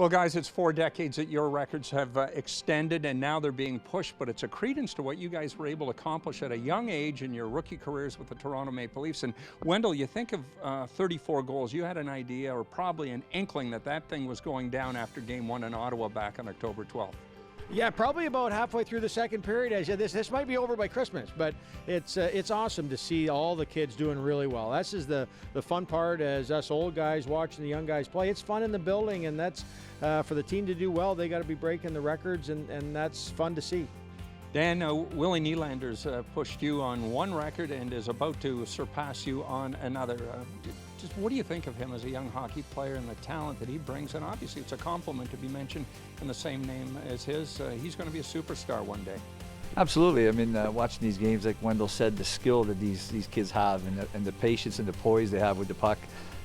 Well, guys, it's 4 decades that your records have extended, and now they're being pushed, but it's a credence to what you guys were able to accomplish at a young age in your rookie careers with the Toronto Maple Leafs. And Wendel, you think of 34 goals. You had an idea or probably an inkling that that thing was going down after Game 1 in Ottawa back on October 12th. Yeah, probably about halfway through the second period. I said, this might be over by Christmas, but it's awesome to see all the kids doing really well. This is the fun part as us old guys watching the young guys play. It's fun in the building, and that's for the team to do well. They got to be breaking the records, and that's fun to see. Dan, Willie Nylander's pushed you on one record and is about to surpass you on another. Just what do you think of him as a young hockey player and the talent that he brings? And obviously it's a compliment to be mentioned in the same name as his. He's going to be a superstar one day. Absolutely. I mean, watching these games, like Wendel said, the skill that these kids have and the patience and the poise they have with the puck.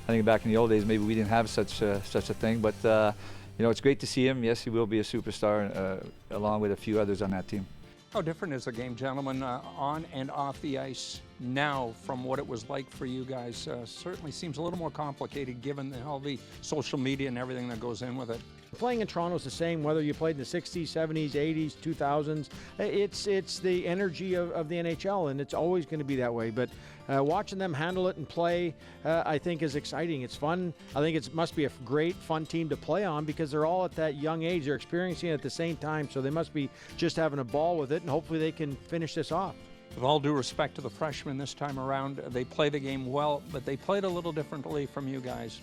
I think back in the old days, maybe we didn't have such a thing, but you know, it's great to see him. Yes, he will be a superstar along with a few others on that team. How different is the game, gentlemen, on and off the ice now from what it was like for you guys? Certainly seems a little more complicated given all the social media and everything that goes in with it. Playing in Toronto is the same, whether you played in the 60s, 70s, 80s, 2000s. It's the energy of the NHL, and it's always going to be that way. But watching them handle it and play, I think is exciting. It's fun. I think it must be a great, fun team to play on because they're all at that young age. They're experiencing it at the same time, so they must be just having a ball with it, and hopefully they can finish this off. With all due respect to the freshmen this time around, they play the game well, but they played a little differently from you guys.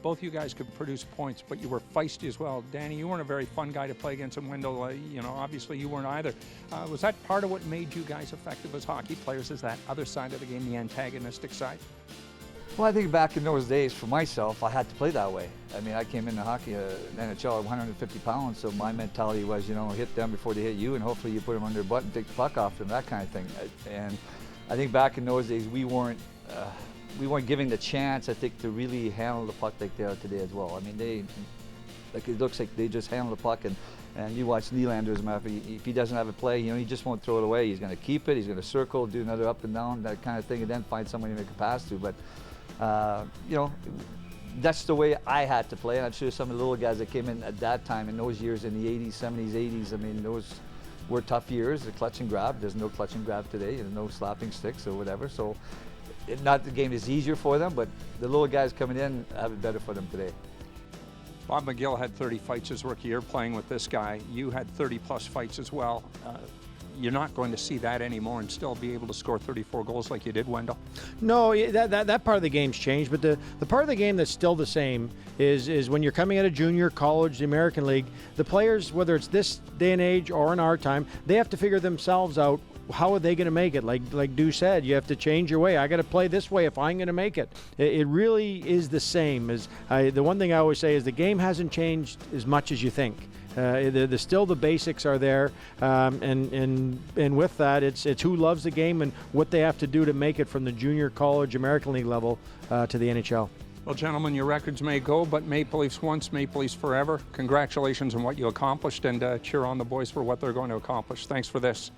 Both you guys could produce points, but you were feisty as well. Danny, you weren't a very fun guy to play against, and Wendel, you know, obviously you weren't either. Was that part of what made you guys effective as hockey players, is that other side of the game, the antagonistic side? Well, I think back in those days, for myself, I had to play that way. I mean, I came into hockey, NHL at 150 pounds, so my mentality was, you know, hit them before they hit you, and hopefully you put them under their butt and take the puck off them, that kind of thing. And I think back in those days, we weren't giving the chance, I think, to really handle the puck like they are today as well. I mean, it looks like they just handle the puck, and you watch Nylander, as a matter of fact, if he doesn't have a play, you know, he just won't throw it away. He's going to keep it, he's going to circle, do another up and down, that kind of thing, and then find someone to make a pass to. But you know, that's the way I had to play, and I'm sure some of the little guys that came in at that time, in those years, in the 80s, 70s, 80s, I mean, those were tough years, the clutch and grab. There's no clutch and grab today, and no slapping sticks or whatever, so not the game is easier for them, but the little guys coming in have it better for them today. Bob McGill had 30 fights his rookie year playing with this guy. You had 30-plus fights as well. You're not going to see that anymore and still be able to score 34 goals like you did, Wendel? No, that part of the game's changed, but the part of the game that's still the same is when you're coming out of junior, college, the American League, the players, whether it's this day and age or in our time, they have to figure themselves out. How are they going to make it? Like Daoust said, you have to change your way. I got to play this way if I'm going to make it. It really is the same. The one thing I always say is the game hasn't changed as much as you think. Still the basics are there, and with that, it's who loves the game and what they have to do to make it from the junior, college, American League level to the NHL. Well, gentlemen, your records may go, but Maple Leafs once, Maple Leafs forever. Congratulations on what you accomplished, and cheer on the boys for what they're going to accomplish. Thanks for this.